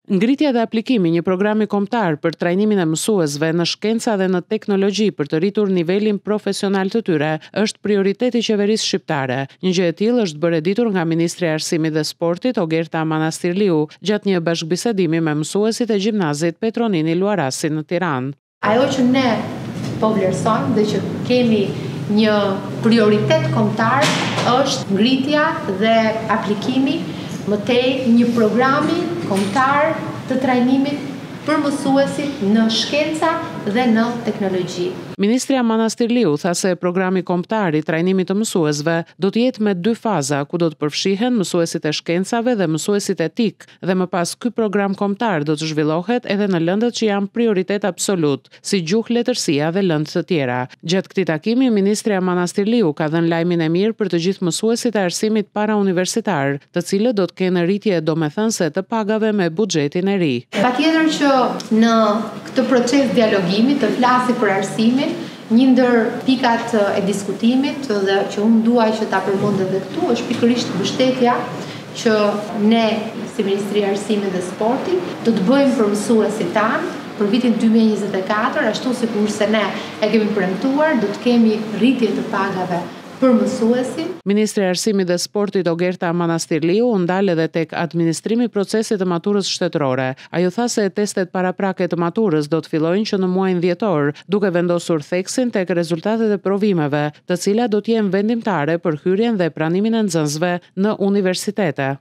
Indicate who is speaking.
Speaker 1: Ngritja dhe aplikimi një programi kombëtar për trajnimin e mësuesve në shkenca dhe në teknologji për të rritur nivelin profesional të tyre është prioritet i qeverisë shqiptare. Një gjë e tillë është bërë e ditur nga Ministri i Arsimit dhe Sportit Ogerta Manastirliu gjatë një bashkëbisedimi me mësuesit e gjimnazit Petronini Luarasi në Tiranë.
Speaker 2: Ajo që ne po vlerësojmë dhe që kemi një prioritet kombëtar është ngritja dhe aplikimi më tej një programi kombëtar të trajnimit për mësuesit në shkenca dhe në teknologji.
Speaker 1: Ministria Manastirliu tha se programi kombëtar i trajnimit të mësuesve do të jetë me 2 faza, ku do të përfshihen mësuesit e shkencave dhe mësuesit etik, dhe më pas ky program kombëtar do të zhvillohet edhe në lëndët që janë prioritet absolut, si gjuhë, letërsia dhe lëndë të tjera. Gjatë këtij takimi, Ministria Manastirliu ka dhënë lajmin e mirë për të gjithë mësuesit e arsimit parauniversitar, të cilët do të kenë rritje domethënëse të pagave me buxhetin e ri.
Speaker 2: Patjetër që në këtë proces dialogimi të flasi për arsimin, një ndër pikat e diskutimit dhe që unë dua që ta përmend edhe këtu është pikërisht mbështetja që ne si Ministri i Arsimit dhe Sportit do të bëjmë për mësuesit tanë për vitin 2024, ashtu sikurse ne e kemi premtuar, do të kemi rritje të pagave për mësuesin.
Speaker 1: Ministri i Arsimit dhe Sportit Ogerta Manastirliu u ndal edhe tek administrimi i procesit të maturës shtetërore. Ajo tha se testet paraprake të maturës do të fillojnë që në muajin dhjetor, duke vendosur theksin tek rezultatet e provimeve, të cilat do të jenë vendimtare për hyrjen dhe pranimin e nxënësve në universitete.